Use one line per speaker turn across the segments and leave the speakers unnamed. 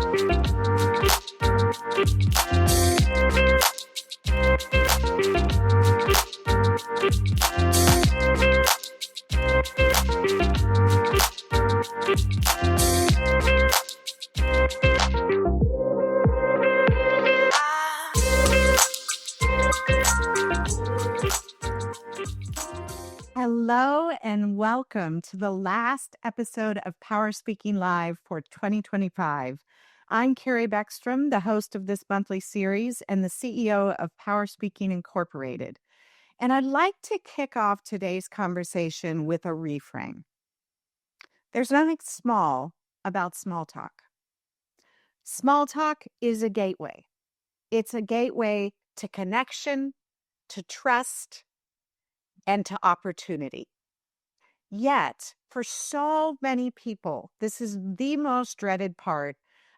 Hello and welcome to the last episode of PowerSpeaking Live for 2025. I'm Carrie Beckstrom, the host of this monthly series and the CEO of PowerSpeaking Incorporated. And I'd like to kick off today's conversation with a reframe. There's nothing small about small talk. Small talk is a gateway. It's a gateway to connection, to trust, and to opportunity. Yet, for so many people, this is the most dreaded part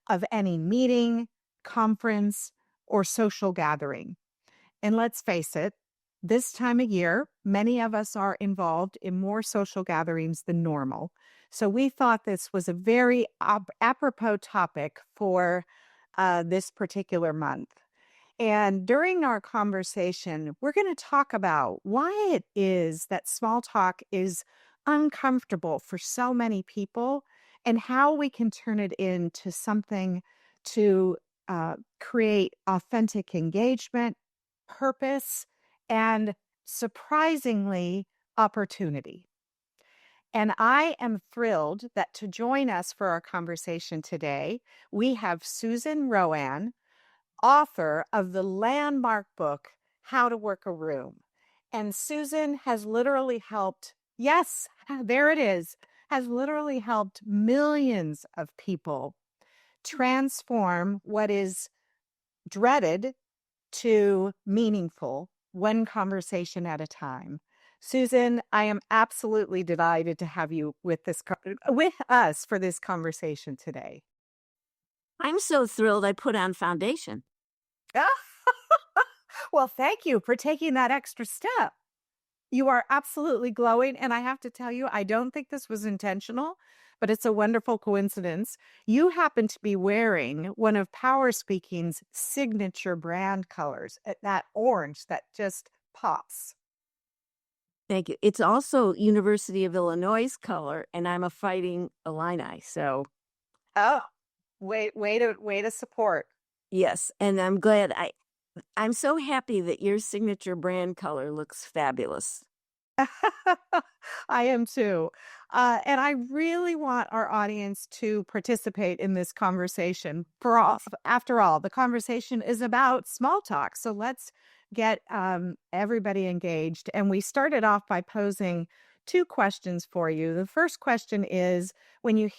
of any meeting, conference, or social gathering. And let's face it, this time of year, many of us are involved in more social gatherings than normal. So we thought this was a very apropos topic for this particular month. And during our conversation, we're going to talk about why it is that small talk is uncomfortable for so many people and how we can turn it into something to create authentic engagement, purpose, and surprisingly, opportunity. And I am thrilled that to join us for our conversation today, we have Susan Rowan, author of the landmark book, How to Work a Room. And Susan has literally helped, yes, there it is, has literally helped millions of people transform what is dreaded to meaningful, one conversation at a time. Susan, I am absolutely delighted to have you with us for this conversation today.
I'm so thrilled I put on foundation.
Well, thank you for taking that extra step. You are absolutely glowing. And I have to tell you, I don't think this was intentional, but it's a wonderful coincidence. You happen to be wearing one of PowerSpeaking's signature brand colors, that orange that just pops.
Thank you. It's also University of Illinois' color, and I'm a Fighting Illini. So,
oh, way to support.
Yes, and I'm glad. I'm so happy that your signature brand color looks fabulous.
I am too. And I really want our audience to participate in this conversation. After all, the conversation is about small talk. So let's get everybody engaged. And we started off by posing two questions for you. The first question is, when you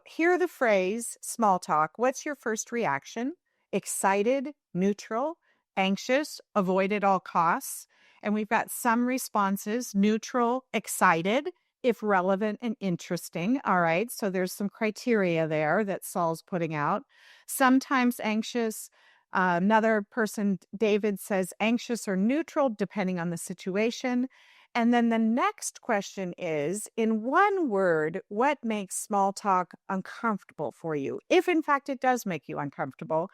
hear the phrase small talk, what's your first reaction? Excited, neutral, anxious, avoid at all costs? And we've got some responses: neutral, excited, if relevant and interesting. All right. So there's some criteria there that Saul's putting out. Sometimes anxious. Another person, David, says anxious or neutral, depending on the situation. And then the next question is, in one word, what makes small talk uncomfortable for you? If in fact it does make you uncomfortable.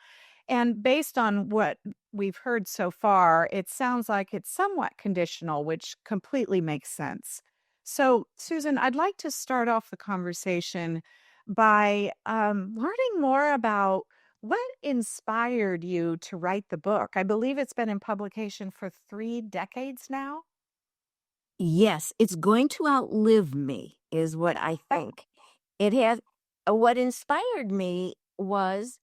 And based on what we've heard so far, it sounds like it's somewhat conditional, which completely makes sense. So, Susan, I'd like to start off the conversation by learning more about what inspired you to write the book. I believe it's been in publication for 3 decades now.
Yes, it's going to outlive me, is what I think. It has. What inspired me was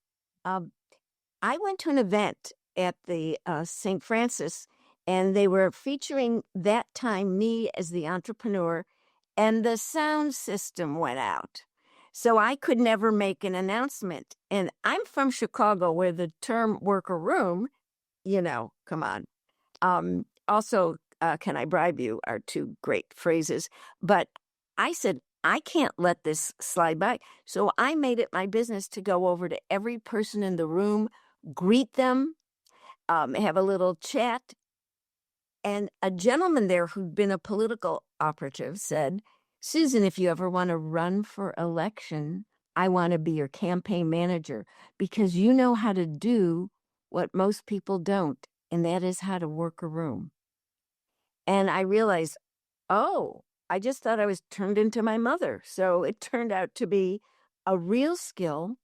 I went to an event at the St. Francis, and they were featuring that time me as the entrepreneur, and the sound system went out. So I could never make an announcement. And I'm from Chicago, where the term worker room, come on. Also, can I bribe you are two great phrases. But I said, I can't let this slide by. So I made it my business to go over to every person in the room, greet them, have a little chat. And a gentleman there who'd been a political operative said, Susan, if you ever want to run for election, I want to be your campaign manager because you know how to do what most people don't, and that is how to work a room. And I realized, oh, I just thought I was turned into my mother. So it turned out to be a real skill.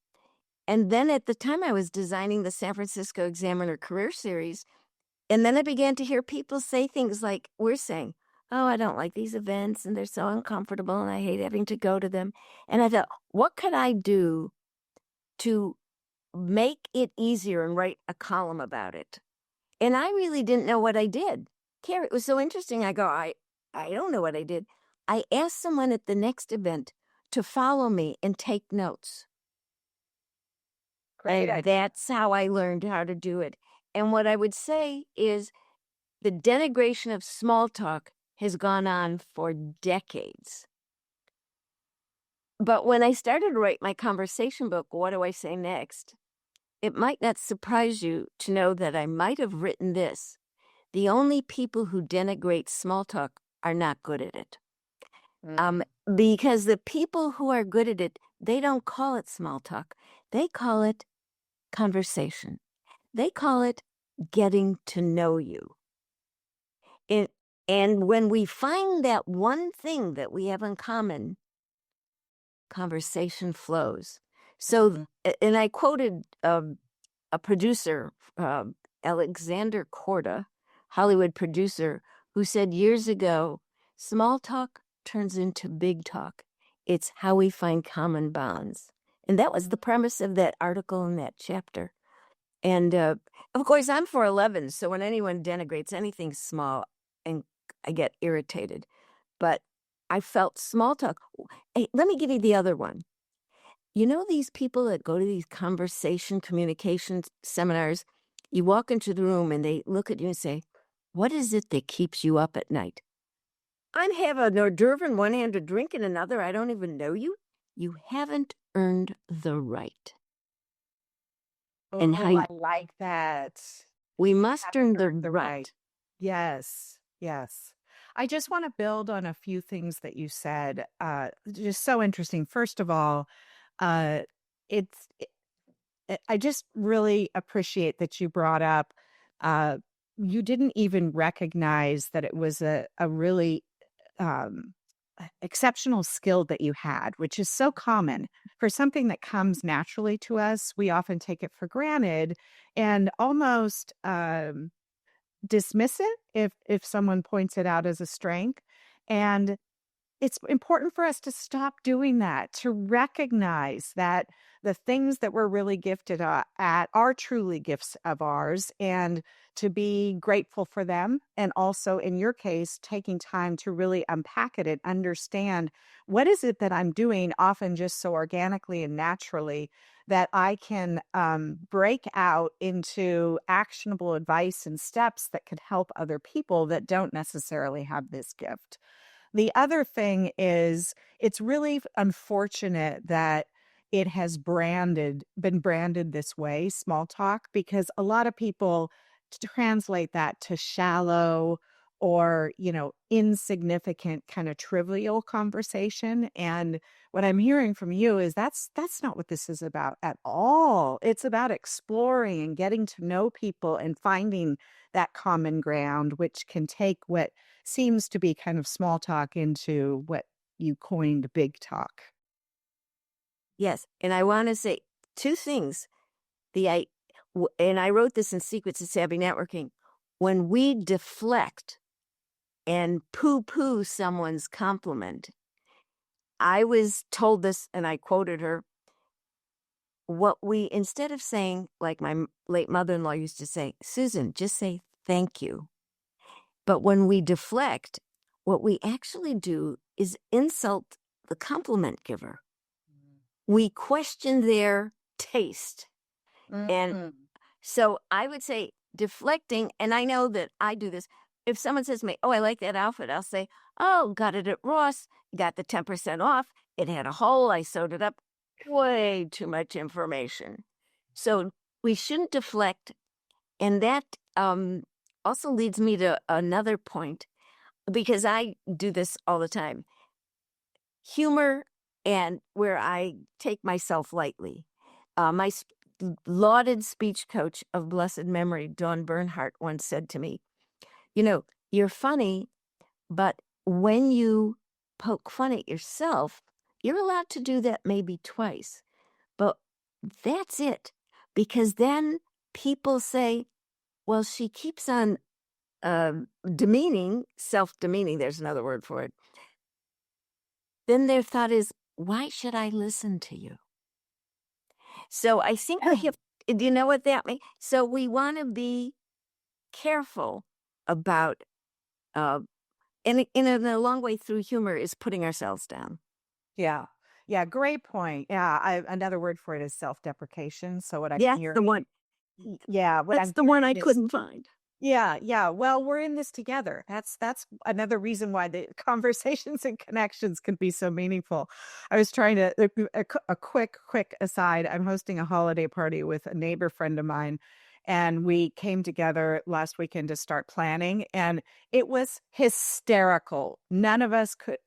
And then at the time I was designing the San Francisco Examiner Career Series, and then I began to hear people say things like we're saying, oh, I don't like these events and they're so uncomfortable and I hate having to go to them. And I thought, what could I do to make it easier and write a column about it? And I really didn't know what I did. Carrie, it was so interesting. I don't know what I did. I asked someone at the next event to follow me and take notes.
Great
And
idea.
that's how I learned how to do it. And what I would say is the denigration of small talk has gone on for decades. But when I started to write my conversation book, What Do I Say Next? It might not surprise you to know that I might have written this. The only people who denigrate small talk are not good at it.
Mm.
Because the people who are good at it, they don't call it small talk. They call it conversation. They call it getting to know you. It, and when we find that one thing that we have in common, conversation flows. So, and I quoted a producer, Alexander Korda, Hollywood producer, who said years ago, small talk turns into big talk. It's how we find common bonds. And that was the premise of that article in that chapter. And of course, I'm 4'11", so when anyone denigrates anything small, and I get irritated. But I felt small talk. Hey, let me give you the other one. You know these people that go to these conversation communication seminars? You walk into the room and they look at you and say, what is it that keeps you up at night? I'm having an hors d'oeuvre in one hand, a drink in another. I don't even know you. You haven't earned the right. And
Oh,
how
I like that.
we must
Haven't
earn the
earned the right.
right.
Yes, yes. I just want to build on a few things that you said. Just so interesting. First of all, uh, it's I just really appreciate that you brought up. Uh, you didn't even recognize that it was a really um, exceptional skill that you had, which is so common for something that comes naturally to us. We often take it for granted and almost dismiss it if someone points it out as a strength. And it's important for us to stop doing that, to recognize that the things that we're really gifted at are truly gifts of ours, and to be grateful for them. And also, in your case, taking time to really unpack it and understand what is it that I'm doing, often just so organically and naturally, that I can break out into actionable advice and steps that could help other people that don't necessarily have this gift. The other thing is it's really unfortunate that it has been branded this way, small talk, because a lot of people translate that to shallow or, insignificant kind of trivial conversation. And what I'm hearing from you is that's not what this is about at all. It's about exploring and getting to know people and finding that common ground, which can take what seems to be kind of small talk into what you coined big talk.
Yes. And I want to say two things. And I wrote this in Secrets of Savvy Networking. When we deflect and poo-poo someone's compliment, I was told this, and I quoted her, instead of saying, like my late mother-in-law used to say, Susan, just say thank you. But when we deflect, what we actually do is insult the compliment giver. We question their taste. And
Mhm.
so I would say deflecting, and I know that I do this. If someone says to me, oh, I like that outfit, I'll say, oh, got it at Ross, got the 10% off. It had a hole, I sewed it up. Way too much information. So we shouldn't deflect. And that also leads me to another point, because I do this all the time. Humor and where I take myself lightly. Lauded speech coach of blessed memory, Dawn Bernhardt, once said to me, "You know, you're funny, but when you poke fun at yourself, you're allowed to do that maybe twice. But that's it. Because then people say, well, she keeps on demeaning, self demeaning, there's another word for it. Then their thought is, why should I listen to you? So I think we have, do you know what that means? So we want to be careful about, uh, and in a long way through humor is putting ourselves down.
Yeah. Yeah, great point. Yeah, another word for it is self-deprecation. So what I'm
That's the
hearing,
one.
yeah, what
That's
I'm
the one I
hearing is
couldn't find.
yeah, yeah. Well, we're in this together. That's another reason why the conversations and connections can be so meaningful. I was trying to a quick aside. I'm hosting a holiday party with a neighbor friend of mine, and we came together last weekend to start planning, and it was hysterical. None of us could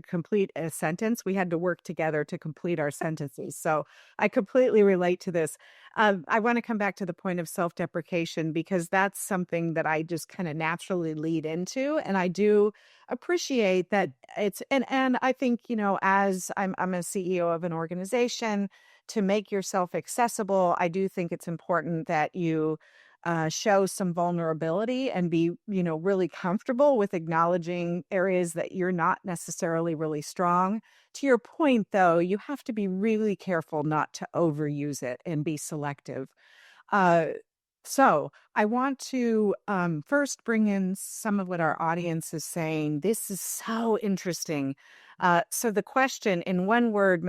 complete a sentence. We had to work together to complete our sentences. So I completely relate to this. I want to come back to the point of self-deprecation because that's something that I just kind of naturally lead into, and I do appreciate that and I think, as I'm a CEO of an organization, to make yourself accessible, I do think it's important that you show some vulnerability and be, really comfortable with acknowledging areas that you're not necessarily really strong. To your point, though, you have to be really careful not to overuse it and be selective. Uh, so I want to first bring in some of what our audience is saying. This is so interesting. So the question in one word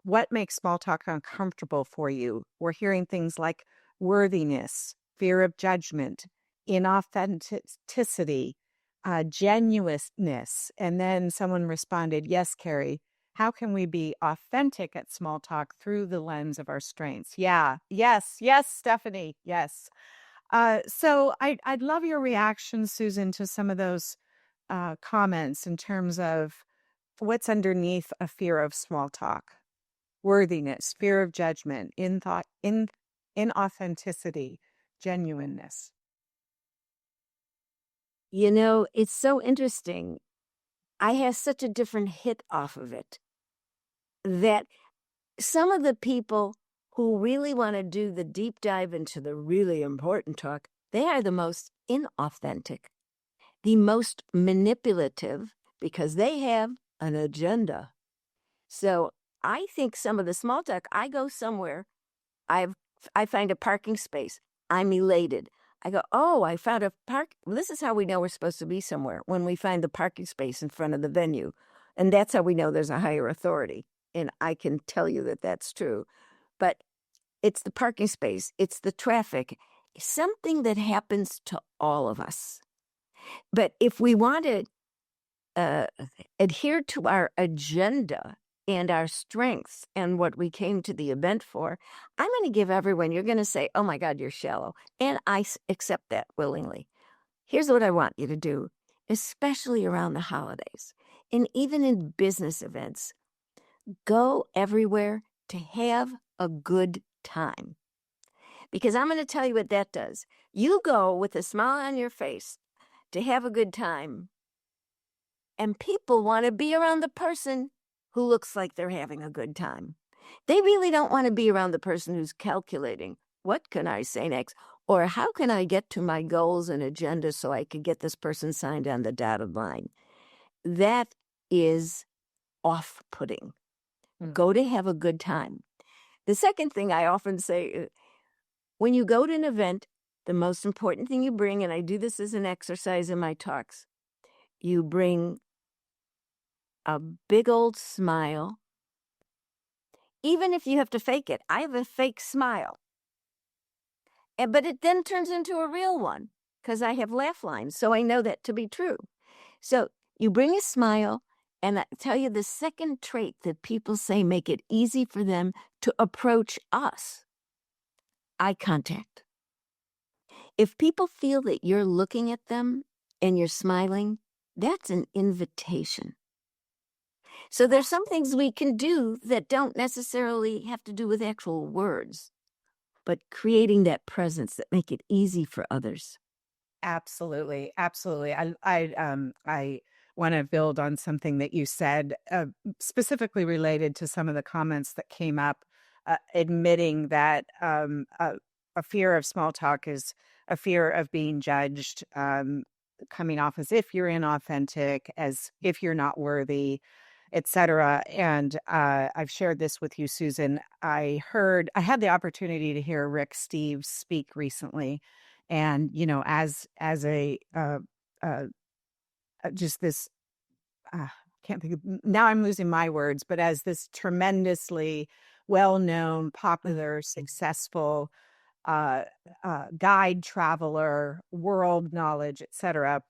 what makes small talk uncomfortable for you? We're hearing things like worthiness, fear of judgment, inauthenticity, genuineness. And then someone responded, yes, Carrie, how can we be authentic at small talk through the lens of our strengths? Yeah. Yes. Yes, Stephanie. Yes. So I'd love your reaction, Susan, to some of those comments in terms of what's underneath a fear of small talk: worthiness, fear of judgment, inauthenticity, genuineness.
It's so interesting. I have such a different hit off of it that some of the people who really want to do the deep dive into the really important talk, they are the most inauthentic, the most manipulative, because they have an agenda. So I think some of the small talk, I go somewhere, I've I find a parking space, I'm elated. I go, oh, I found a park. Well, this is how we know we're supposed to be somewhere, when we find the parking space in front of the venue. And that's how we know there's a higher authority. And I can tell you that that's true. But it's the parking space, it's the traffic, something that happens to all of us. But if we want to uh, adhere to our agenda and our strengths and what we came to the event for, I'm going to give everyone, you're going to say, oh my God, you're shallow. And I accept that willingly. Here's what I want you to do, especially around the holidays and even in business events: go everywhere to have a good time. Because I'm going to tell you what that does. You go with a smile on your face to have a good time, and people want to be around the person who looks like they're having a good time. They really don't want to be around the person who's calculating, what can I say next? Or how can I get to my goals and agenda so I can get this person signed on the dotted line? That is off-putting.
Mm.
Go to have a good time. The second thing I often say, when you go to an event, the most important thing you bring, and I do this as an exercise in my talks, you bring a big old smile. Even if you have to fake it, I have a fake smile. But it then turns into a real one because I have laugh lines, so I know that to be true. So you bring a smile, and I tell you the second trait that people say make it easy for them to approach us: eye contact. If people feel that you're looking at them and you're smiling, that's an invitation. So there's some things we can do that don't necessarily have to do with actual words, but creating that presence that make it easy for others.
Absolutely, absolutely. I want to build on something that you said, specifically related to some of the comments that came up, admitting that a fear of small talk is a fear of being judged, coming off as if you're inauthentic, as if you're not worthy, etc. And I've shared this with you, Susan. I had the opportunity to hear Rick Steves speak recently, and as a just this can't think of now, I'm losing my words, but as this tremendously well-known, popular, successful uh, guide, traveler, world knowledge, etc.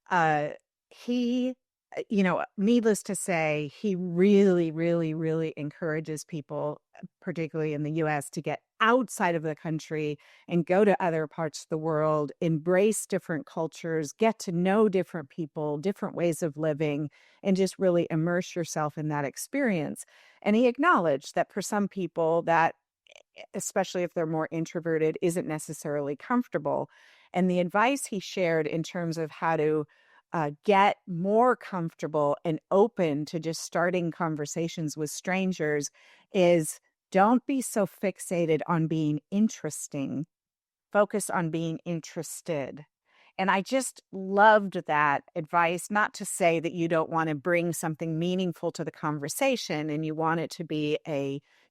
Uh, he, needless to say, he really, really, really encourages people, particularly in the US, to get outside of the country and go to other parts of the world, embrace different cultures, get to know different people, different ways of living, and just really immerse yourself in that experience. And he acknowledged that for some people, that especially if they're more introverted, isn't necessarily comfortable. And the advice he shared in terms of how to get more comfortable and open to just starting conversations with strangers is, don't be so fixated on being interesting, focus on being interested. And I just loved that advice, not to say that you don't want to bring something meaningful to the conversation and you want it to be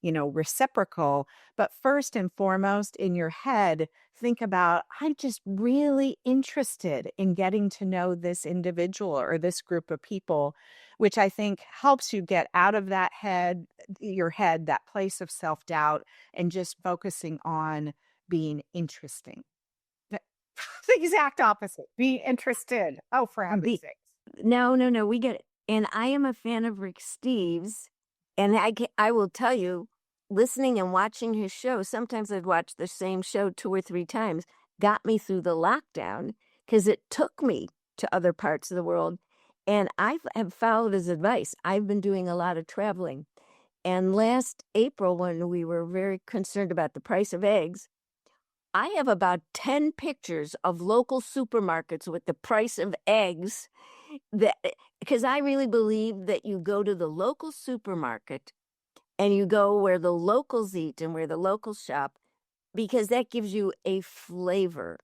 reciprocal, but first and foremost in your head, think about, I'm just really interested in getting to know this individual or this group of people, which I think helps you get out of your head, that place of self-doubt, and just focusing on being interesting. The the exact opposite. Be interested. Oh, for heaven's
Be
sakes.
No, no, no, we get it. And I am a fan of Rick Steves, and I will tell you, listening and watching his show, sometimes I'd watch the same show 2 or 3 times, got me through the lockdown because it took me to other parts of the world, and have followed his advice. I've been doing a lot of traveling, and last April, when we were very concerned about the price of eggs, I have about 10 pictures of local supermarkets with the price of eggs, that because I really believe that you go to the local supermarket and you go where the locals eat and where the locals shop, because that gives you a flavor.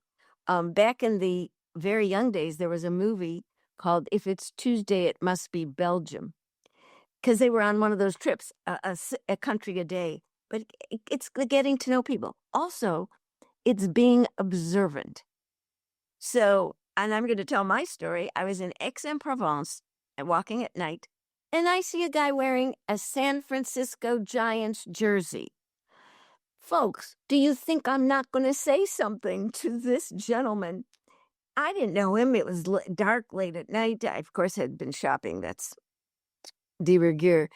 Back in the very young days, there was a movie called If It's Tuesday, It Must Be Belgium, because they were on one of those trips, a country a day. But it's the getting to know people. Also, it's being observant. So, and I'm going to tell my story. I was in Aix-en-Provence walking at night, and I see a guy wearing a San Francisco Giants jersey. Folks, do you think I'm not going to say something to this gentleman? I didn't know him. It was dark late at night. I, of course, had been shopping. That's de rigueur.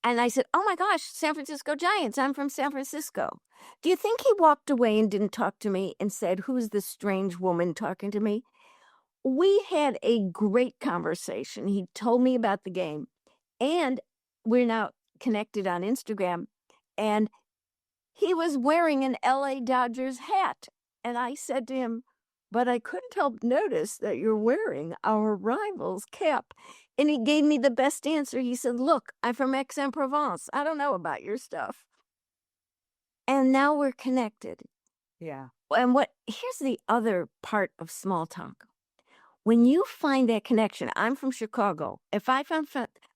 And I said, "Oh my gosh, San Francisco Giants. I'm from San Francisco." Do you think he walked away and didn't talk to me and said, "Who's this strange woman talking to me?" We had a great conversation. He told me about the game, and we're now connected on Instagram. And he was wearing an LA Dodgers hat. And I said to him, "But I couldn't help notice that you're wearing our rival's cap." And he gave me the best answer. He said, "Look, I'm from Aix-en-Provence. I don't know about your stuff." And now we're connected.
Yeah.
And here's the other part of small talk. When you find that connection, I'm from Chicago. If I found,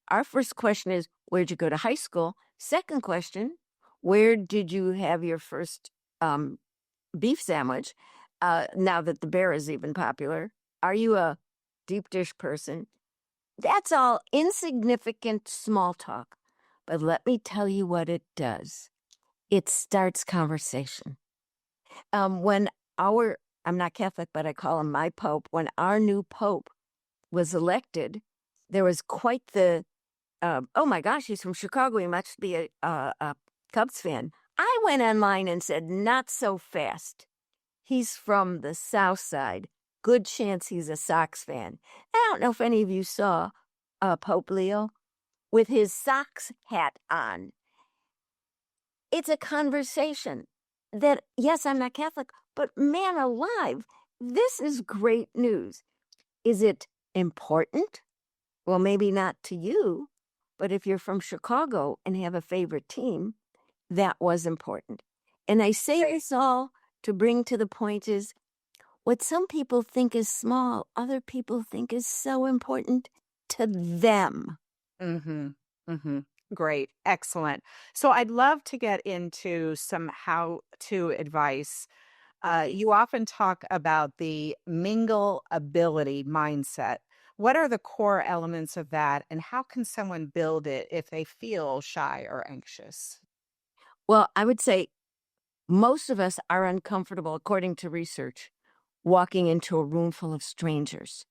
our first question is, where'd you go to high school? Second question, where did you have your first beef sandwich? Now that the bear is even popular, are you a deep dish person? That's all insignificant small talk. But let me tell you what it does. It starts conversation. When I'm not Catholic, but I call him my Pope. When our new Pope was elected, there was quite the, oh my gosh, he's from Chicago. He must be a Cubs fan. I went online and said, not so fast. He's from the South Side. Good chance he's a Sox fan. I don't know if any of you saw Pope Leo. with his socks hat on. It's a conversation that, yes, I'm not Catholic, but man alive, this is great news. Is it important? Well, maybe not to you, but if you're from Chicago and have a favorite team, that was important. And I say this all to bring to the point is what some people think is small, other people think is so important to them.
Mm-hmm. Mm-hmm. Great. Excellent. So I'd love to get into some how-to advice. You often talk about the mingle ability mindset. What are the core elements of that, and how can someone build it if they feel shy or anxious?
Well, I would say most of us are uncomfortable, according to research, walking into a room full of strangers.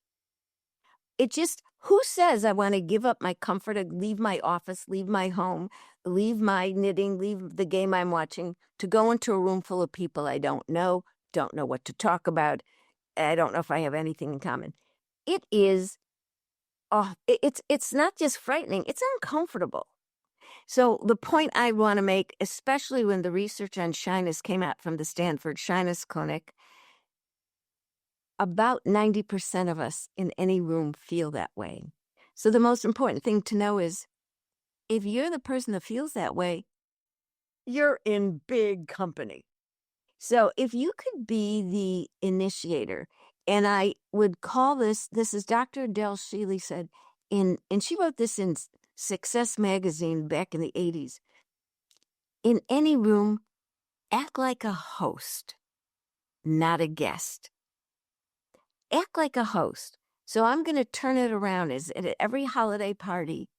It just, who says I want to give up my comfort, leave my office, leave my home, leave my knitting, leave the game I'm watching to go into a room full of people I don't know what to talk about. I don't know if I have anything in common. It is, it's not just frightening, it's uncomfortable. So the point I want to make, especially when the research on shyness came out from the Stanford Shyness Clinic, about 90% of us in any room feel that way. So the most important thing to know is if you're the person that feels that way, you're in big company. So if you could be the initiator, and I would call this is Dr. Adele Sheely said, and she wrote this in Success Magazine back in the 80s. In any room, act like a host, not a guest. Act like a host. So I'm going to turn it around as at every holiday party.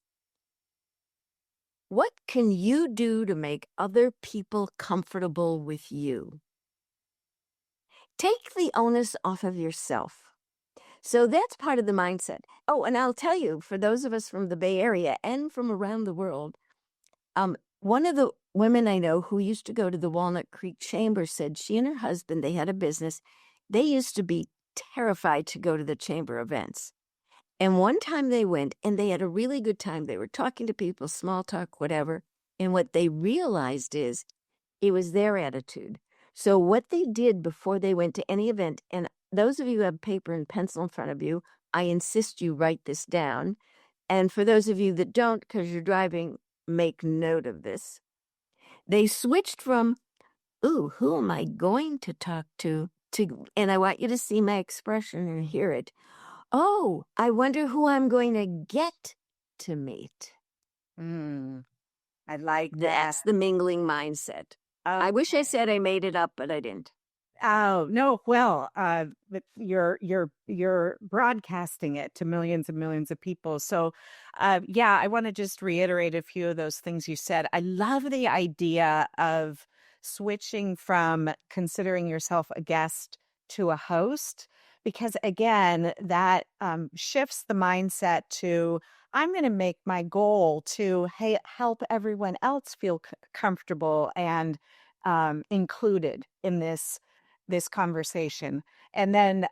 What can you do to make other people comfortable with you? Take the onus off of yourself. So that's part of the mindset. Oh, and I'll tell you, for those of us from the Bay Area and from around the world, one of the women I know who used to go to the Walnut Creek Chamber said she and her husband, they had a business. They used to be terrified to go to the chamber events. And one time they went and they had a really good time. They were talking to people, small talk, whatever. And what they realized is it was their attitude. So what they did before they went to any event, and those of you who have paper and pencil in front of you, I insist you write this down. And for those of you that don't, because you're driving, make note of this. They switched from, ooh, who am I going to talk to, and I want you to see my expression and hear it. Oh, I wonder who I'm going to get to meet.
Mm, I like
That's
that.
the mingling mindset. I wish I said I made it up, but I didn't.
Oh, no, well, but you're broadcasting it to millions and millions of people. So, yeah, I want to just reiterate a few of those things you said. I love the idea of switching from considering yourself a guest to a host, because again, that shifts the mindset to I'm going to make my goal to help everyone else feel comfortable and included in this conversation. And then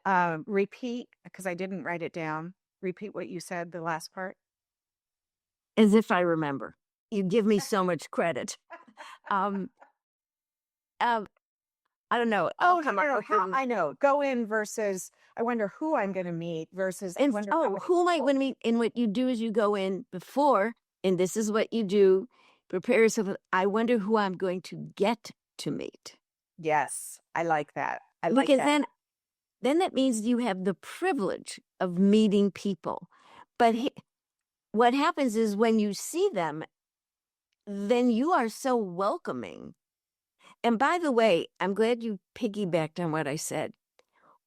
repeat, because I didn't write it down. Repeat what you said, the last part.
As if I remember. You give me so much credit. Um, um, I don't know. I'll
Oh,
come
no,
up
no,
with
how, I know. Go in versus I wonder who I'm going to meet versus I
and
wonder how
oh,
many
who might
people.
win me? And what you do is you go in before, and this is what you do. Prepare yourself. I wonder who I'm going to get to meet.
Yes, I like that. I like
Because
that.
then that means you have the privilege of meeting people. But what happens is when you see them, then you are so welcoming. And by the way, I'm glad you piggybacked on what I said.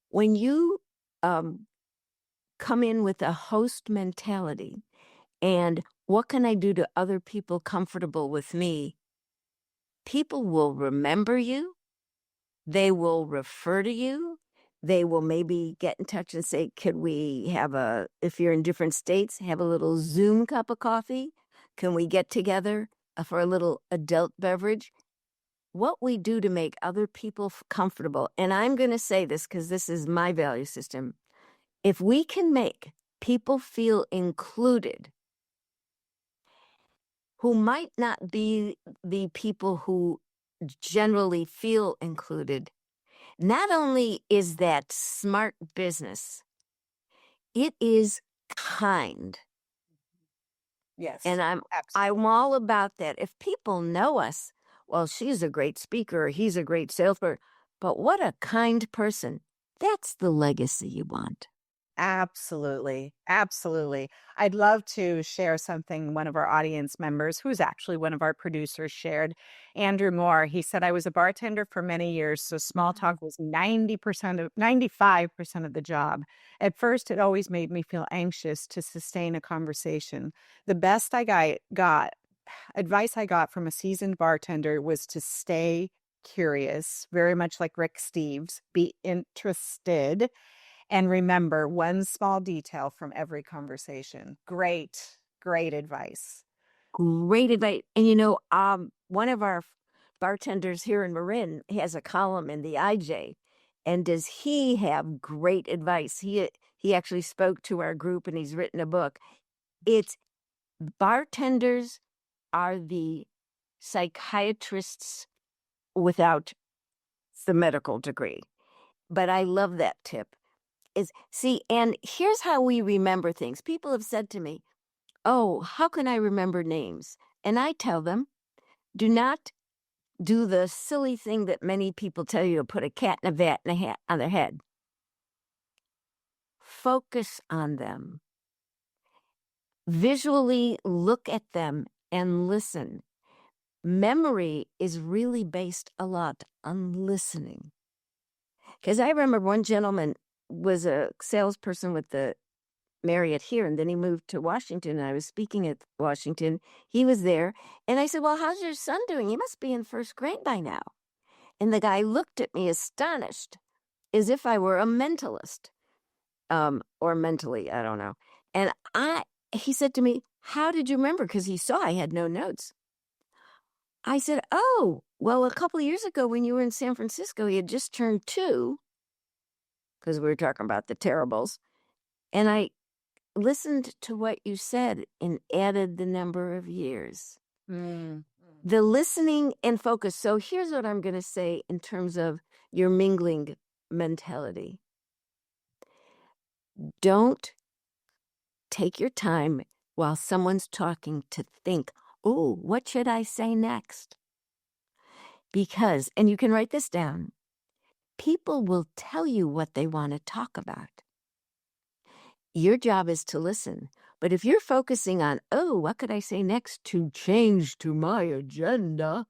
When you come in with a host mentality and what can I do to other people comfortable with me, people will remember you. They will refer to you. They will maybe get in touch and say, could we have if you're in different states, have a little Zoom cup of coffee? Can we get together for a little adult beverage? What we do to make other people comfortable, and I'm going to say this because this is my value system. If we can make people feel included, who might not be the people who generally feel included, not only is that smart business, it is kind.
Yes,
And I'm
absolutely.
all about that. If people know us, well, she's a great speaker, or he's a great salesperson, but what a kind person. That's the legacy you want.
Absolutely. Absolutely. I'd love to share something one of our audience members, who's actually one of our producers, shared. Andrew Moore. He said, I was a bartender for many years, so small talk
Wow.
was 95% of the job. At first, it always made me feel anxious to sustain a conversation. The best got advice I got from a seasoned bartender was to stay curious, very much like Rick Steves, be interested and remember one small detail from every conversation. Great, great advice.
Great advice. And one of our bartenders here in Marin has a column in the IJ. And does he have great advice? He actually spoke to our group and he's written a book. It's bartenders are the psychiatrists without the medical degree. But I love that tip. And here's how we remember things. People have said to me, "Oh, how can I remember names?" And I tell them, do not do the silly thing that many people tell you to put a cat in a vat and a hat on their head. Focus on them. Visually look at them and listen. Memory is really based a lot on listening. Because I remember one gentleman was a salesperson with the Marriott here, and then he moved to Washington, and I was speaking at Washington. He was there, and I said, well, how's your son doing? He must be in first grade by now. And the guy looked at me astonished, as if I were a mentalist, or mentally, I don't know. And he said to me, how did you remember? Because he saw I had no notes. I said, oh, well, a couple of years ago when you were in San Francisco, he had just turned 2, because we were talking about the terribles. And I listened to what you said and added the number of years.
Mm.
The listening and focus. So here's what I'm going to say in terms of your mingling mentality. Don't take your time while someone's talking to think, oh, what should I say next? Because, and you can write this down, people will tell you what they want to talk about. Your job is to listen. But if you're focusing on, oh, what could I say next to change to my agenda,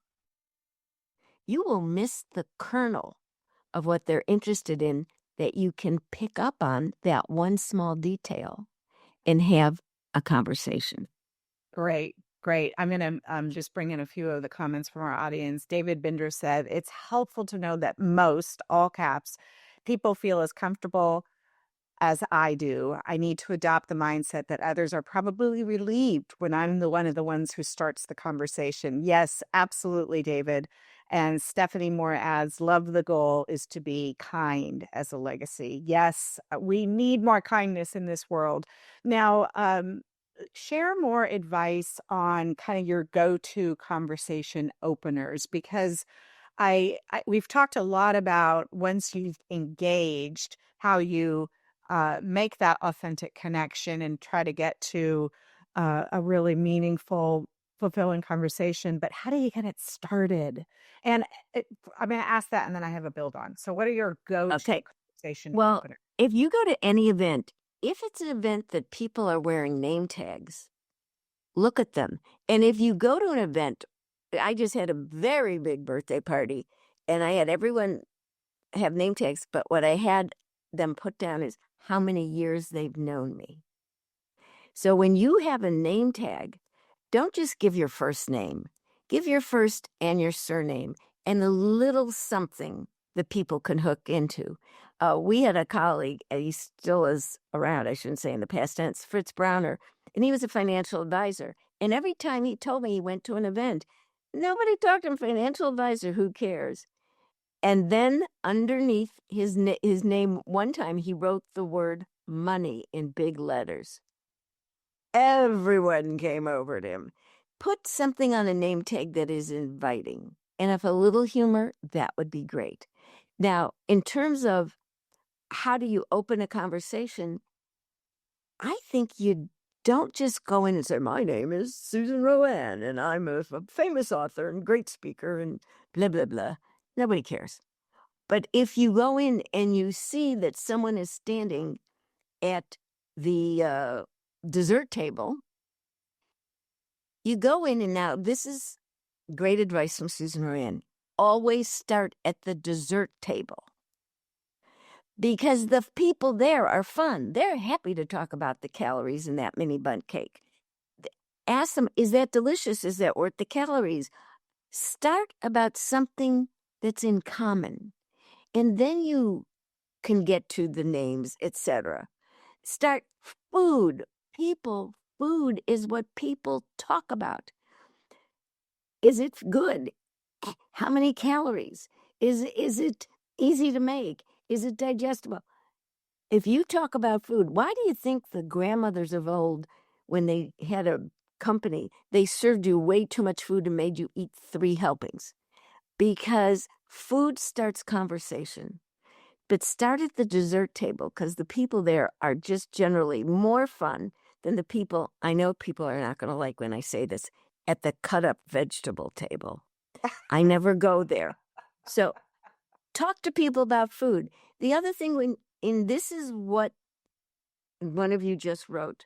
you will miss the kernel of what they're interested in that you can pick up on that one small detail and have a conversation.
Great, great. I'm going to just bring in a few of the comments from our audience. David Binder said, it's helpful to know that most, all caps, people feel as comfortable as I do. I need to adopt the mindset that others are probably relieved when I'm the one of the ones who starts the conversation. Yes, absolutely, David. And Stephanie Moore adds, love the goal is to be kind as a legacy. Yes, we need more kindness in this world. Now, share more advice on kind of your go-to conversation openers, because we've talked a lot about once you've engaged, how you make that authentic connection and try to get to a really meaningful, fulfilling conversation. But how do you get it started? And I'm going to ask that, and then I have a build on. So, what are your go-to
Okay.
conversation
Well,
openers?
if you go to any event, if it's an event that people are wearing name tags, look at them. And if you go to an event, I just had a very big birthday party and I had everyone have name tags, but what I had them put down is how many years they've known me. So when you have a name tag, don't just give your first name. Give your first and your surname and a little something that people can hook into. We had a colleague, and he still is around, I shouldn't say in the past tense, Fritz Browner, and he was a financial advisor. And every time he told me he went to an event, nobody talked to him, financial advisor, who cares? And then underneath his name, one time he wrote the word money in big letters. Everyone came over to him. put something on a name tag that is inviting. And if a little humor, that would be great. Now, in terms of how do you open a conversation, I think you don't just go in and say, "My name is Susan Rowan, and I'm a famous author and great speaker, and blah, blah, blah." Nobody cares. But if you go in and you see that someone is standing at the dessert table, you go in, and now this is great advice from Susan Moran. Always start at the dessert table because the people there are fun. They're happy to talk about the calories in that mini bundt cake. Ask them, is that delicious? Is that worth the calories? Start about something that's in common, and then you can get to the names, etc. Start food. Food is what people talk about. Is it good? How many calories? Is it easy to make? Is it digestible? If you talk about food, why do you think the grandmothers of old, when they had a company, they served you way too much food and made you eat 3 helpings? Because food starts conversation. But start at the dessert table because the people there are just generally more fun than the people, I know people are not going to like when I say this, at the cut up vegetable table. I never go there. So talk to people about food. The other thing, this is what one of you just wrote.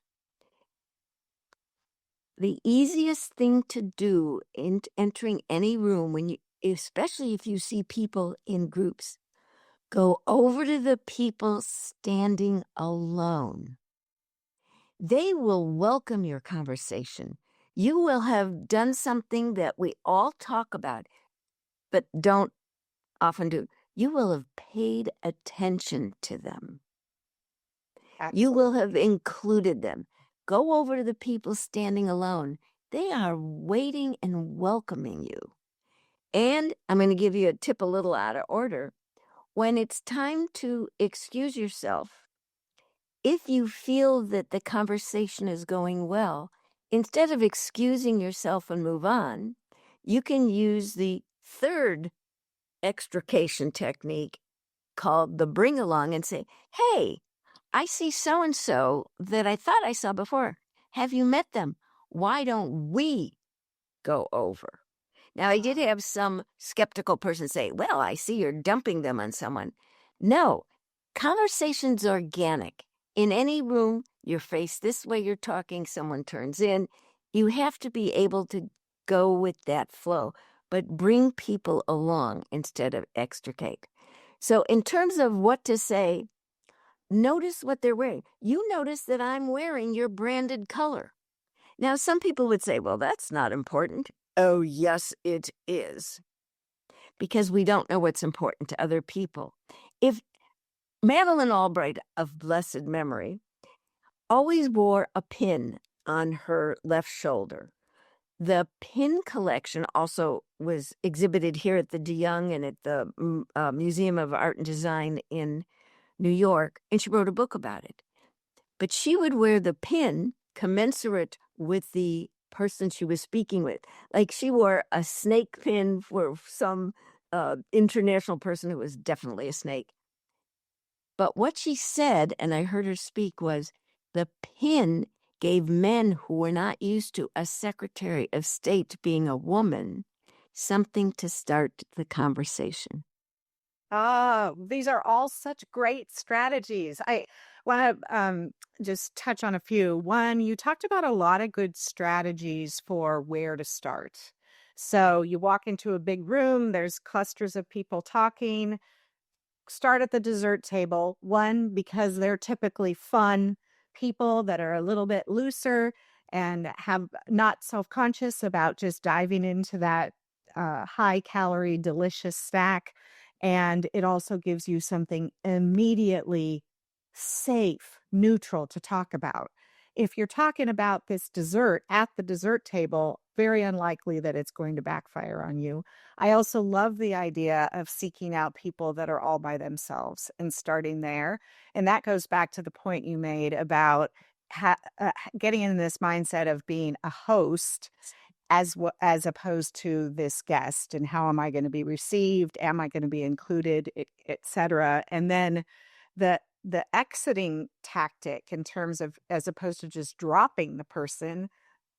The easiest thing to do in entering any room, especially if you see people in groups, go over to the people standing alone. They will welcome your conversation. You will have done something that we all talk about, but don't often do. You will have paid attention to them. You will have included them. Go over to the people standing alone. They are waiting and welcoming you. And I'm going to give you a tip a little out of order. When it's time to excuse yourself, if you feel that the conversation is going well, instead of excusing yourself and move on, you can use the third extrication technique called the bring along and say, "Hey, I see so and so that I thought I saw before. Have you met them? Why don't we go over?" Now, I did have some skeptical person say, "Well, I see you're dumping them on someone." No, conversation's organic. In any room, you're faced this way, you're talking, someone turns in. You have to be able to go with that flow, but bring people along instead of extricate. So in terms of what to say, notice what they're wearing. You notice that I'm wearing your branded color. Now, some people would say, "Well, that's not important." Oh, yes, it is. Because we don't know what's important to other people. If Madeleine Albright of blessed memory always wore a pin on her left shoulder. The pin collection also was exhibited here at the DeYoung and at the Museum of Art and Design in New York, and she wrote a book about it. But she would wear the pin commensurate with the person she was speaking with. Like she wore a snake pin for some international person who was definitely a snake. But what she said, and I heard her speak, was the pin gave men who were not used to a Secretary of State being a woman something to start the conversation.
Oh, these are all such great strategies. I want to just touch on a few. One, you talked about a lot of good strategies for where to start. So you walk into a big room, there's clusters of people talking. Start at the dessert table. One, because they're typically fun people that are a little bit looser and have not self-conscious about just diving into that high calorie, delicious snack. And it also gives you something immediately safe, neutral to talk about. If you're talking about this dessert at the dessert table, very unlikely that it's going to backfire on you. I also love the idea of seeking out people that are all by themselves and starting there. And that goes back to the point you made about getting in this mindset of being a host as opposed to this guest, and how am I going to be received? Am I going to be included, etc. And then the exiting tactic in terms of, as opposed to just dropping the person,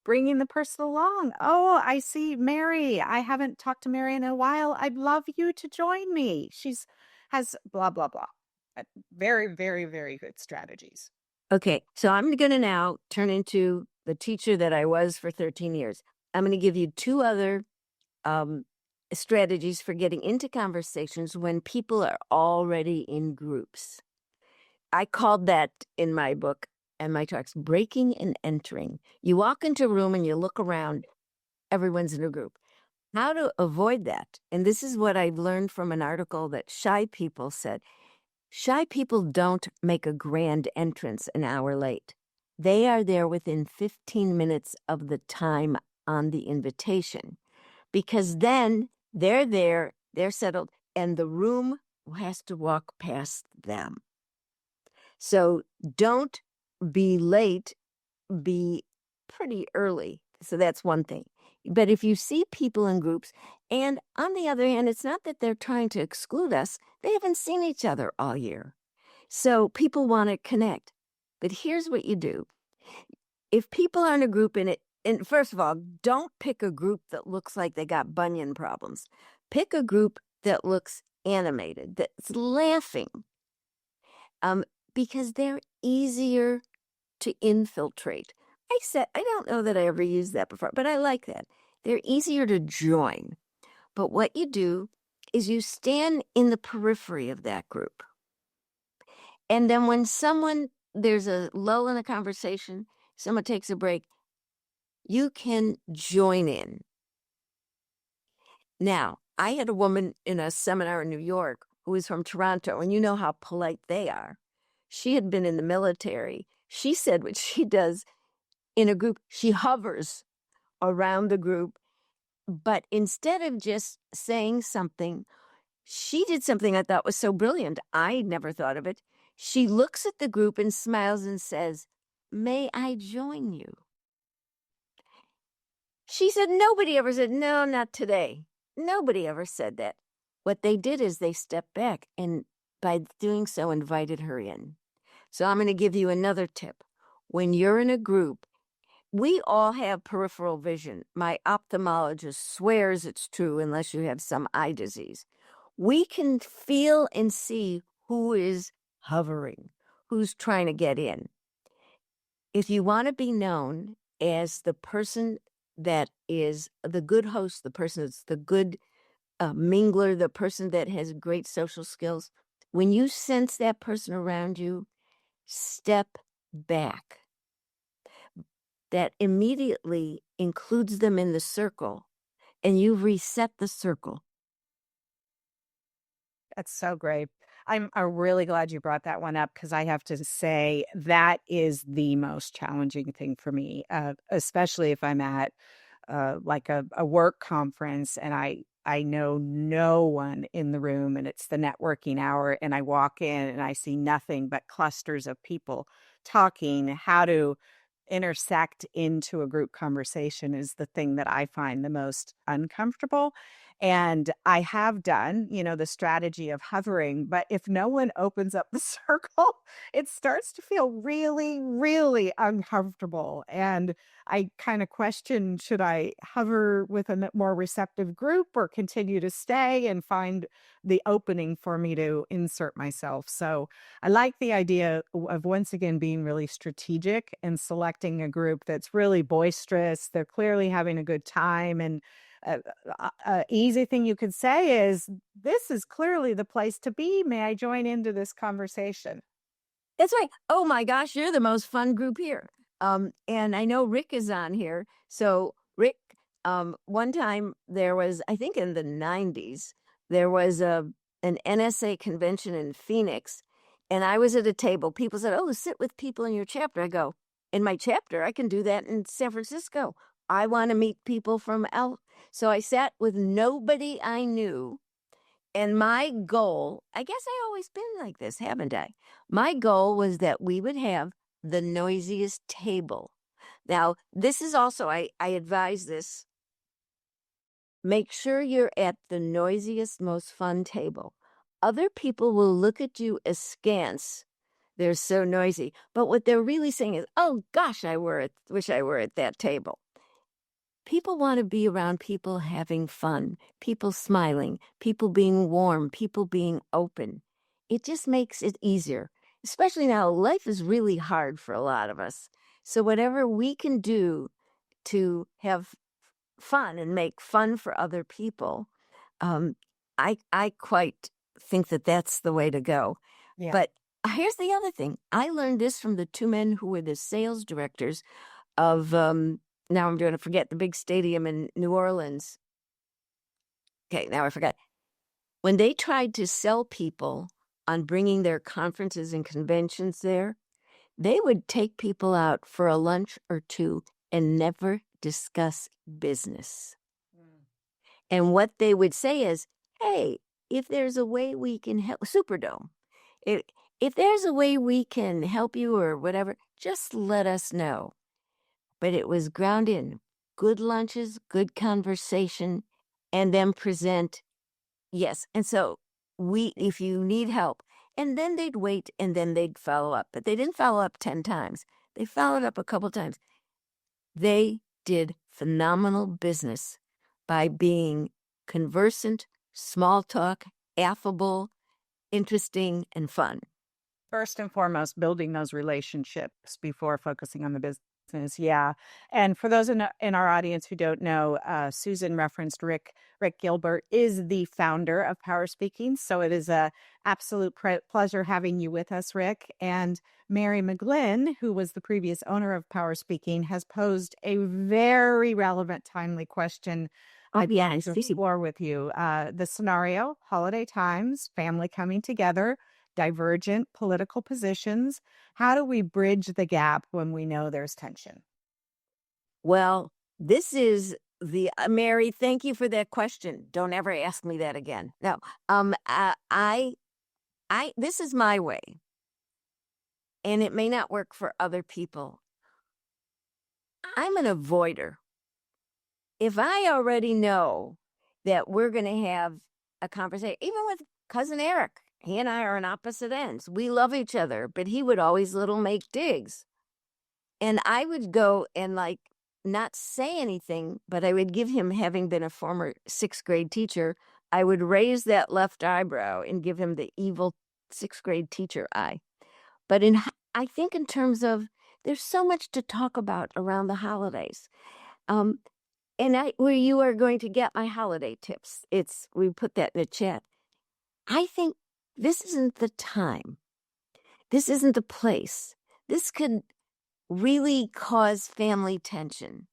bringing the person along. Oh, I see Mary. I haven't talked to Mary in a while. I'd love you to join me. She's has blah, blah, blah. Very, very, very good strategies.
Okay, so I'm going to now turn into the teacher that I was for 13 years. I'm going to give you two other um, strategies for getting into conversations when people are already in groups. I called that in my book and my talks breaking and entering. You walk into a room and you look around, everyone's in a group. How to avoid that? And this is what I've learned from an article that shy people said. Shy people don't make a grand entrance an hour late. They are there within 15 minutes of the time on the invitation, because then they're there, they're settled, and the room has to walk past them. So don't be late, be pretty early. So that's one thing. But if you see people in groups, and on the other hand, it's not that they're trying to exclude us, they haven't seen each other all year. So people want to connect. But here's what you do. If people are in a group and first of all, don't pick a group that looks like they got bunion problems. Pick a group that looks animated, that's laughing, because they're easier to infiltrate. I don't know that I ever used that before, but I like that. They're easier to join. But what you do is you stand in the periphery of that group. And then when there's a lull in the conversation, someone takes a break, you can join in. Now, I had a woman in a seminar in New York who was from Toronto, and you know how polite they are. She had been in the military. She said what she does in a group, she hovers around the group, but instead of just saying something, she did something I thought was so brilliant. I never thought of it. She looks at the group and smiles and says, "May I join you?" She said, nobody ever said, "No, not today." Nobody ever said that. What they did is they stepped back and by doing so invited her in. So I'm going to give you another tip. When you're in a group, we all have peripheral vision. My ophthalmologist swears it's true unless you have some eye disease. We can feel and see who is hovering, who's trying to get in. If you want to be known as the person that is the good host, the person that's the good mingler, the person that has great social skills, when you sense that person around you, step back. That immediately includes them in the circle, and you reset the circle.
That's so great. I'm really glad you brought that one up, because I have to say that is the most challenging thing for me, especially if I'm at like a work conference and I know no one in the room, and it's the networking hour, and I walk in and I see nothing but clusters of people talking. How to intersect into a group conversation is the thing that I find the most uncomfortable. And I have done, the strategy of hovering, but if no one opens up the circle, it starts to feel really, really uncomfortable. And I kind of question, should I hover with a more receptive group or continue to stay and find the opening for me to insert myself? So I like the idea of once again being really strategic and selecting a group that's really boisterous. They're clearly having a good time. And easy thing you could say is, "This is clearly the place to be. May I join into this conversation?"
That's right. Oh my gosh, you're the most fun group here. And I know Rick is on here. So Rick, one time there was, I think in the 90s, there was an NSA convention in Phoenix, and I was at a table. People said, "Oh, sit with people in your chapter." I go, "In my chapter, I can do that in San Francisco. I want to meet people from So I sat with nobody I knew. And my goal, I guess I always been like this, haven't I? My goal was that we would have the noisiest table. Now, this is also, I advise this Make sure you're at the noisiest, most fun table. Other people will look at you askance. They're so noisy. But what they're really saying is, oh gosh, wish I were at that table. People want to be around people having fun, people smiling, people being warm, people being open. It just makes it easier. Especially now, life is really hard for a lot of us. So, whatever we can do to have fun and make fun for other people, um, I quite think that that's the way to go.
Yeah.
But here's the other thing. I learned this from the two men who were the sales directors of now I'm going to forget the big stadium in New Orleans. Okay, now I forgot. When they tried to sell people on bringing their conferences and conventions there, they would take people out for a lunch or two and never discuss business.
Mm.
And what they would say is, hey, if there's a way we can help, Superdome, if, if there's a way we can help you or whatever, just let us know. But it was ground in good lunches, good conversation, and then present. Yes. And so if you need help, and then they'd wait and then they'd follow up, but they didn't follow up 10 times. They followed up a couple times. They did phenomenal business by being conversant, small talk, affable, interesting, and fun.
First and foremost, building those relationships before focusing on the business. Yeah. And for those in our audience who don't know, Susan referenced Rick Gilbert is the founder of Power Speaking. So it is a absolute pleasure having you with us, Rick. And Mary McGlynn, who was the previous owner of Power Speaking, has posed a very relevant, timely question
Oh,
I'd
yeah,
like
I
to
see.
explore with you. The scenario, holiday times, family coming together, divergent political positions. How do we bridge the gap when we know there's tension?
Well, this is the Mary, thank you for that question. Don't ever ask me that again. No. This is my way, and it may not work for other people. I'm an avoider. If I already know that we're going to have a conversation, even with cousin Eric, he and I are on opposite ends. We love each other, but he would always little make digs. And I would go and like not say anything, but I would give him, having been a former sixth grade teacher, I would raise that left eyebrow and give him the evil sixth grade teacher eye. But I think in terms of there's so much to talk about around the holidays. Um, where you are going to get my holiday tips. We put that in the chat. I think this isn't the time. This isn't the place. This could really cause family tension.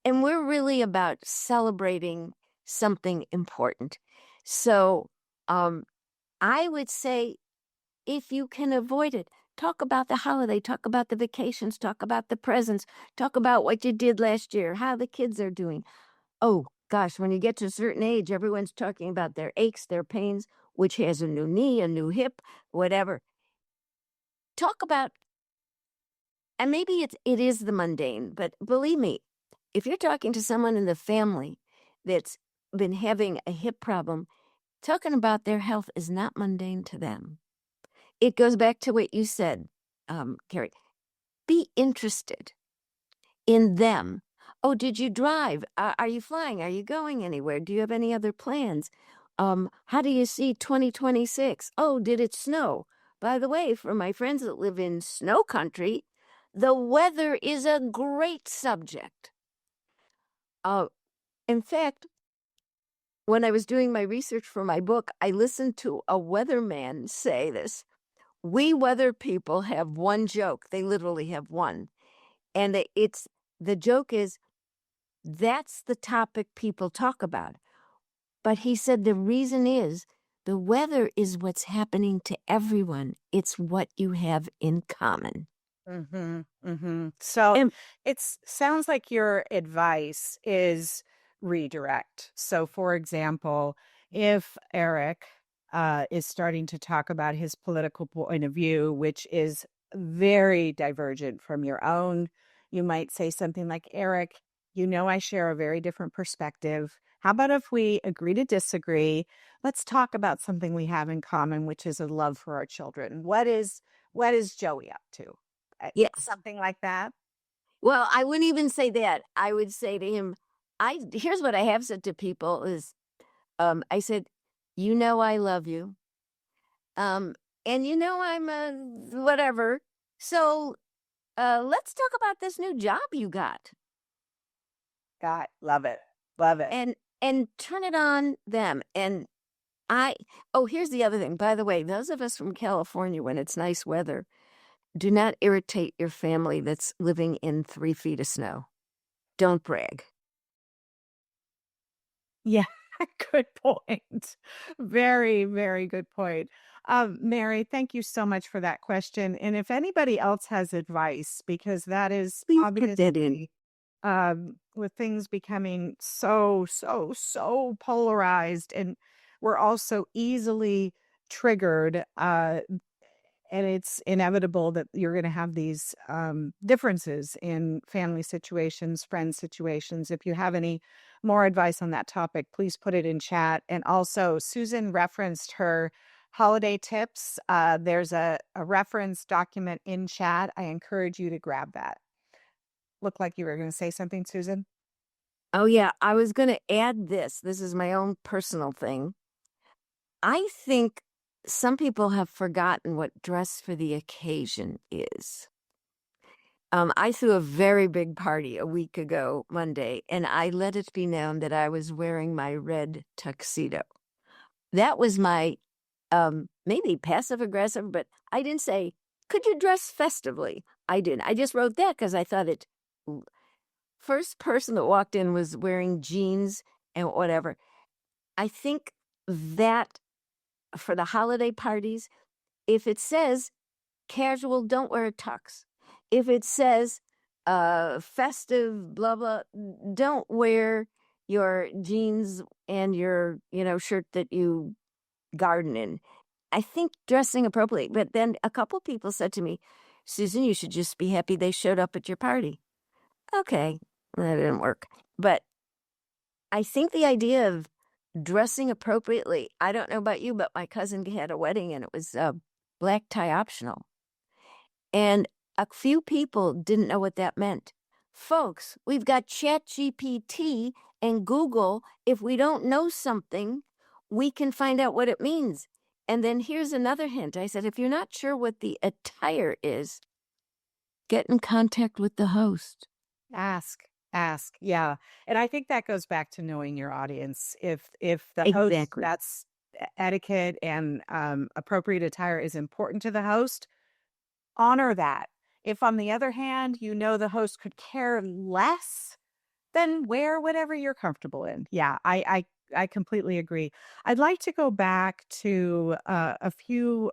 And we're really about celebrating something important. So I would say if you can avoid it, talk about the holiday, talk about the vacations, talk about the presents, talk about what you did last year, how the kids are doing. Oh, gosh, when you get to a certain age, everyone's talking about their aches, their pains, which has a new knee, a new hip, whatever. Talk about, and maybe it is the mundane, but believe me, if you're talking to someone in the family that's been having a hip problem, talking about their health is not mundane to them. It goes back to what you said, Carrie. Be interested in them. Oh, did you drive? Are you flying? Are you going anywhere? Do you have any other plans? How do you see 2026? Oh, did it snow? By the way, for my friends that live in snow country, the weather is a great subject. In fact, when I was doing my research for my book, I listened to a weatherman say this. We weather people have one joke. They literally have one. And the joke is that's the topic people talk about. But he said the reason is the weather is what's happening to everyone. It's what you have in common.
Mm-hmm, mm-hmm. So
And
it sounds like your advice is redirect. So, for example, if Eric is starting to talk about his political point of view, which is very divergent from your own, you might say something like, Eric, I share a very different perspective. How about if we agree to disagree? Let's talk about something we have in common, which is a love for our children. What is Joey up to?
Yes.
Something like that?
Well, I wouldn't even say that. I would say to him, I here's what I have said to people is, I said, "You know I love you. Um, and you know I'm a whatever. So, let's talk about this new job you got
Got love it. Love it.
and turn it on them." And I oh, here's the other thing. By the way, those of us from California, when it's nice weather, do not irritate your family that's living in 3 feet of snow. Don't brag.
Yeah, good point. Very, very good point. Mary, thank you so much for that question. And if anybody else has advice, because that is
Please put that in.
obviously with things becoming so polarized, and we're also easily triggered. And it's inevitable that you're going to have these differences in family situations, friend situations. If you have any more advice on that topic, please put it in chat. And also, Susan referenced her holiday tips. There's a reference document in chat. I encourage you to grab that. Looked like you were going to say something, Susan.
Oh, yeah, I was gonna add this. This is my own personal thing. I think some people have forgotten what dress for the occasion is. I threw a very big party a week ago, Monday, and I let it be known that I was wearing my red tuxedo. That was my maybe passive aggressive, but I didn't say, "Could you dress festively?" I didn't. I just wrote that because I thought it. First person that walked in was wearing jeans and whatever. I think that for the holiday parties, if it says casual, don't wear a tux. If it says festive, blah blah, don't wear your jeans and your, shirt that you garden in. I think dressing appropriately. But then a couple people said to me, "Susan, you should just be happy they showed up at your party." Okay, that didn't work. But I think the idea of dressing appropriately, I don't know about you, but my cousin had a wedding and it was black tie optional. And a few people didn't know what that meant. Folks, we've got Chat GPT and Google. If we don't know something, we can find out what it means. And then here's another hint. I said, if you're not sure what the attire is, get in contact with the host.
Ask, ask. Yeah. And I think that goes back to knowing your audience. If the host,
Exactly.
that's etiquette and appropriate attire is important to the host, honor that. If on the other hand, you know the host could care less, then wear whatever you're comfortable in. Yeah, I completely agree. I'd like to go back to a few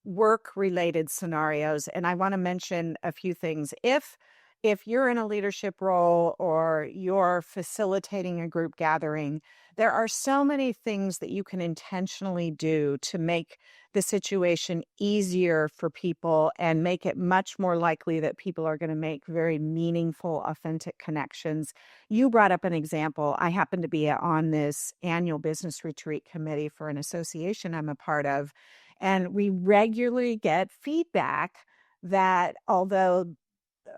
work related scenarios, and I want to mention a few things. If you're in a leadership role or you're facilitating a group gathering, there are so many things that you can intentionally do to make the situation easier for people and make it much more likely that people are going to make very meaningful, authentic connections. You brought up an example. I happen to be on this annual business retreat committee for an association I'm a part of, and we regularly get feedback that although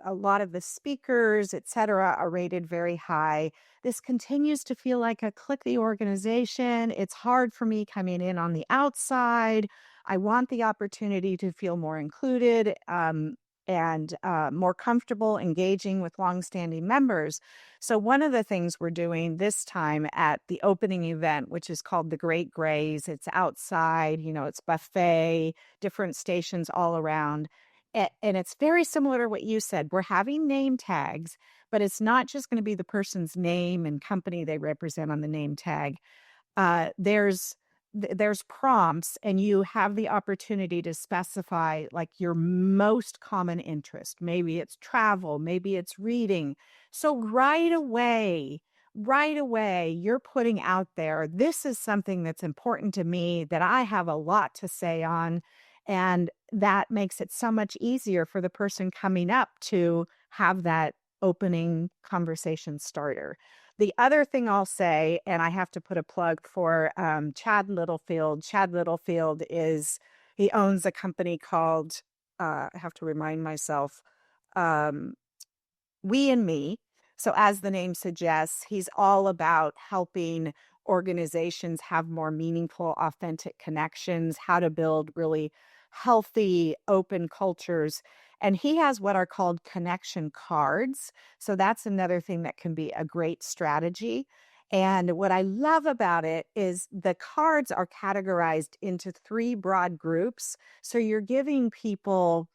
a lot of the speakers, et cetera, are rated very high, this continues to feel like a cliquey organization. It's hard for me coming in on the outside. I want the opportunity to feel more included, and more comfortable engaging with longstanding members. So, one of the things we're doing this time at the opening event, which is called the Great Grays, it's outside, it's buffet, different stations all around. And it's very similar to what you said. We're having name tags, but it's not just going to be the person's name and company they represent on the name tag. There's prompts, and you have the opportunity to specify like your most common interest. Maybe it's travel, maybe it's reading. So right away you're putting out there, this is something that's important to me, that I have a lot to say on. And that makes it so much easier for the person coming up to have that opening conversation starter. The other thing I'll say, and I have to put a plug for Chad Littlefield. Chad Littlefield he owns a company called, I have to remind myself, um, We and Me. So, as the name suggests, he's all about helping organizations have more meaningful, authentic connections, how to build really healthy, open cultures. And he has what are called connection cards. So, that's another thing that can be a great strategy. And what I love about it is the cards are categorized into three broad groups. So, you're giving people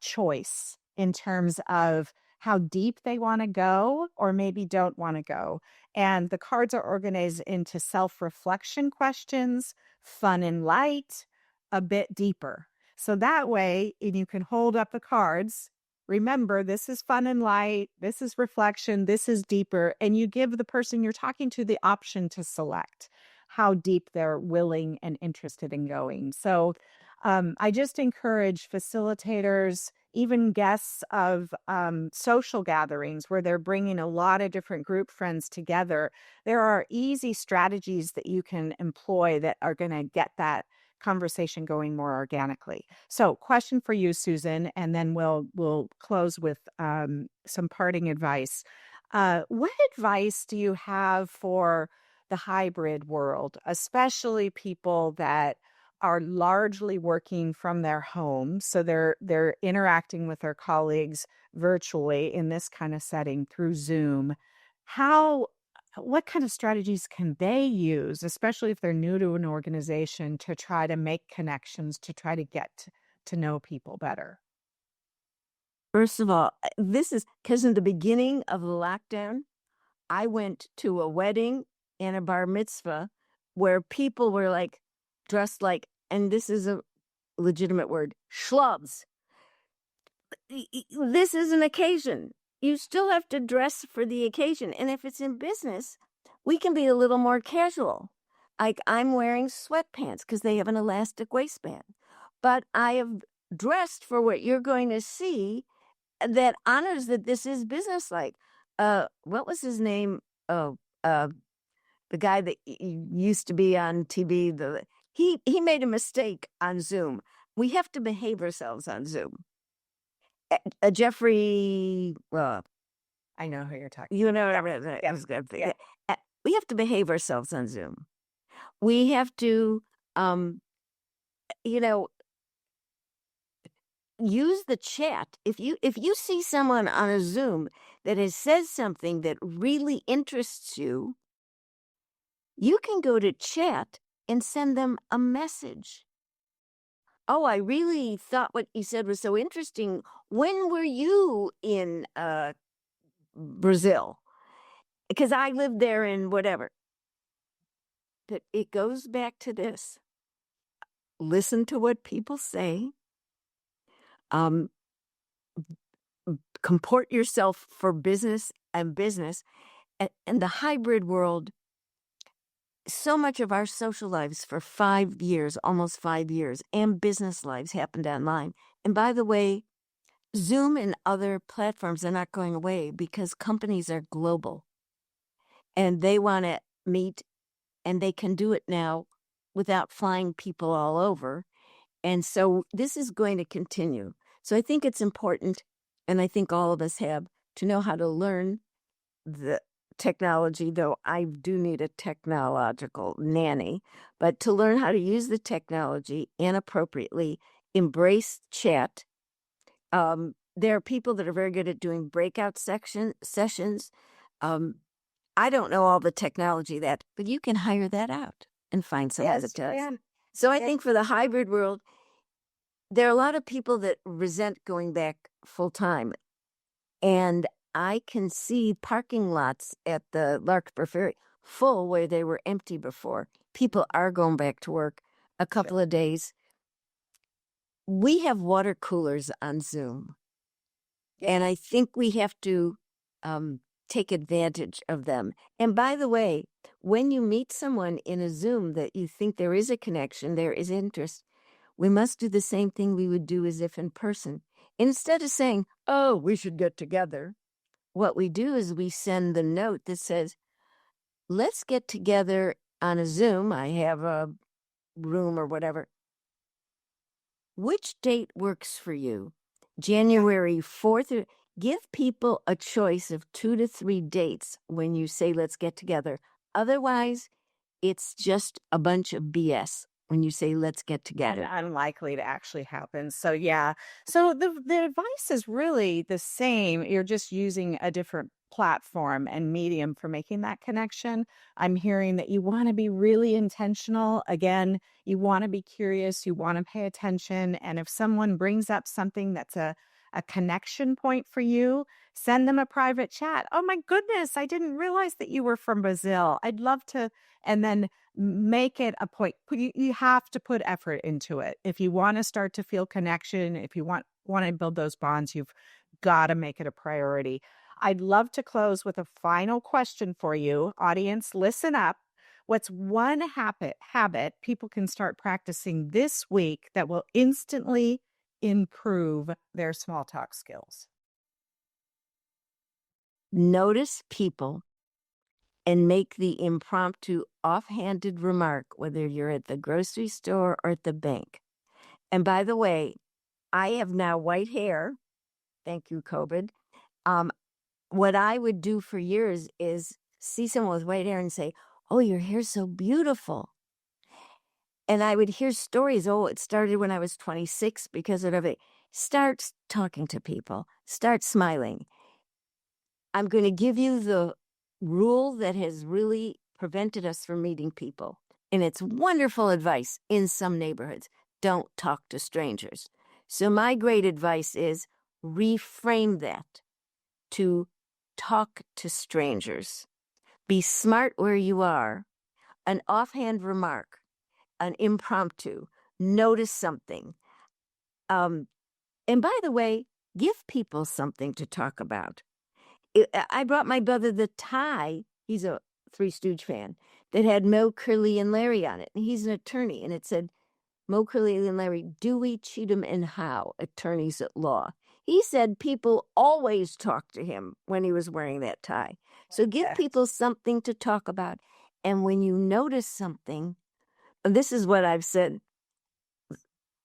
choice in terms of how deep they want to go or maybe don't want to go. And the cards are organized into self reflection questions, fun and light, a bit deeper. So that way, and you can hold up the cards. Remember, this is fun and light, this is reflection, this is deeper. And you give the person you're talking to the option to select how deep they're willing and interested in going. So I just encourage facilitators, even guests of social gatherings where they're bringing a lot of different group friends together. There are easy strategies that you can employ that are going to get that conversation going more organically. So, question for you, Susan, and then we'll close with some parting advice. What advice do you have for the hybrid world, especially people that are largely working from their homes, so they're interacting with their colleagues virtually in this kind of setting through Zoom? How what kind of strategies can they use, especially if they're new to an organization, to try to make connections, to try to get to know people better?
First of all, this is because in the beginning of the lockdown, I went to a wedding and a bar mitzvah where people were like dressed like, and this is a legitimate word, schlubs. This is an occasion. You still have to dress for the occasion. And if it's in business, we can be a little more casual. Like I'm wearing sweatpants because they have an elastic waistband. But I have dressed for what you're going to see that honors that this is businesslike. What was his name? Oh, the guy that used to be on TV. He made a mistake on Zoom. We have to behave ourselves on Zoom. Jeffrey,
I know who you're talking
you know,
about.
it was good.
Yeah.
We have to behave ourselves on Zoom. We have to, um, you know, use the chat. If you see someone on a Zoom that has says something that really interests you, you can go to chat and send them a message. Oh, I really thought what you said was so interesting. When were you in Brazil? Because I lived there in whatever. But it goes back to this. Listen to what people say. Um, comport yourself for business and business. And the hybrid world, so much of our social lives for 5 years, almost 5 years, and business lives happened online. And by the way, Zoom and other platforms are not going away because companies are global and they want to meet, and they can do it now without flying people all over. And so this is going to continue. So I think it's important, and I think all of us have to know how to learn the technology, though I do need a technological nanny, but to learn how to use the technology inappropriately, embrace chat. There are people that are very good at doing breakout sessions. Um, I don't know all the technology but you can hire that out and find someone that does.
Yeah.
So I think for the hybrid world, there are a lot of people that resent going back full time. And I can see parking lots at the Larkspur Ferry full where they were empty before. People are going back to work a couple of days. We have water coolers on Zoom. And I think we have to take advantage of them. And by the way, when you meet someone in a Zoom that you think there is a connection, there is interest, we must do the same thing we would do as if in person. Instead of saying, oh, we should get together, what we do is we send the note that says, let's get together on a Zoom. I have a room or whatever. Which date works for you? January 4th? Give people a choice of 2 to 3 dates when you say, let's get together. Otherwise, it's just a bunch of BS when you say, let's get
and
together.
unlikely to actually happen. So yeah. So the advice is really the same. You're just using a different platform and medium for making that connection. I'm hearing that you want to be really intentional. Again, you want to be curious, you want to pay attention. And if someone brings up something that's a connection point for you, send them a private chat. Oh my goodness, I didn't realize that you were from Brazil. I'd love to. And then make it a point. You have to put effort into it. If you want to start to feel connection, if you want to build those bonds, you've got to make it a priority. I'd love to close with a final question for you. Audience, listen up. What's one habit people can start practicing this week that will instantly improve their small talk skills?
Notice people and make the impromptu offhanded remark, whether you're at the grocery store or at the bank. And by the way, I have now white hair. Thank you, COVID. Um, what I would do for years is see someone with white hair and say, oh, your hair's so beautiful. And I would hear stories. Oh, it started when I was 26 because of it. Start talking to people. Start smiling. I'm going to give you the rule that has really prevented us from meeting people. And it's wonderful advice in some neighborhoods. Don't talk to strangers. So my great advice is reframe that to talk to strangers. Be smart where you are. An offhand remark, an impromptu, notice something. And by the way, give people something to talk about. I brought my brother the tie. He's a Three Stooge fan that had Moe, Curly, and Larry on it. And he's an attorney. And it said, Moe, Curly, and Larry, Dewey, Cheatham, and Howe, attorneys at law. He said people always talked to him when he was wearing that tie. So give
Yes.
people something to talk about. And when you notice something, and this is what I've said,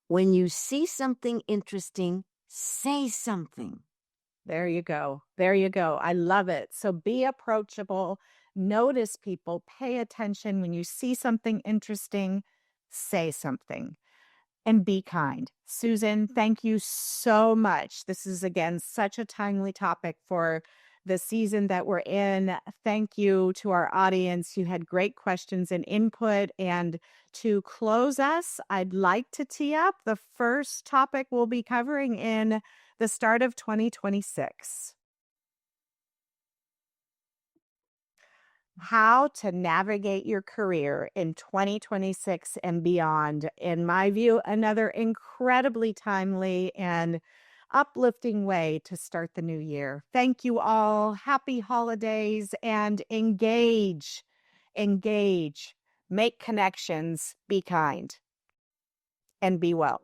when you see something interesting, say something.
There you go. There you go. I love it. So be approachable, notice people, pay attention. When you see something interesting, say something and be kind. Susan, thank you so much. This is, again, such a timely topic for the season that we're in. Thank you to our audience. You had great questions and input. And to close us, I'd like to tee up the first topic we'll be covering in the start of 2026. How to navigate your career in 2026 and beyond. In my view, another incredibly timely and uplifting way to start the new year. Thank you all. Happy holidays and engage, engage, make connections, be kind, and be well.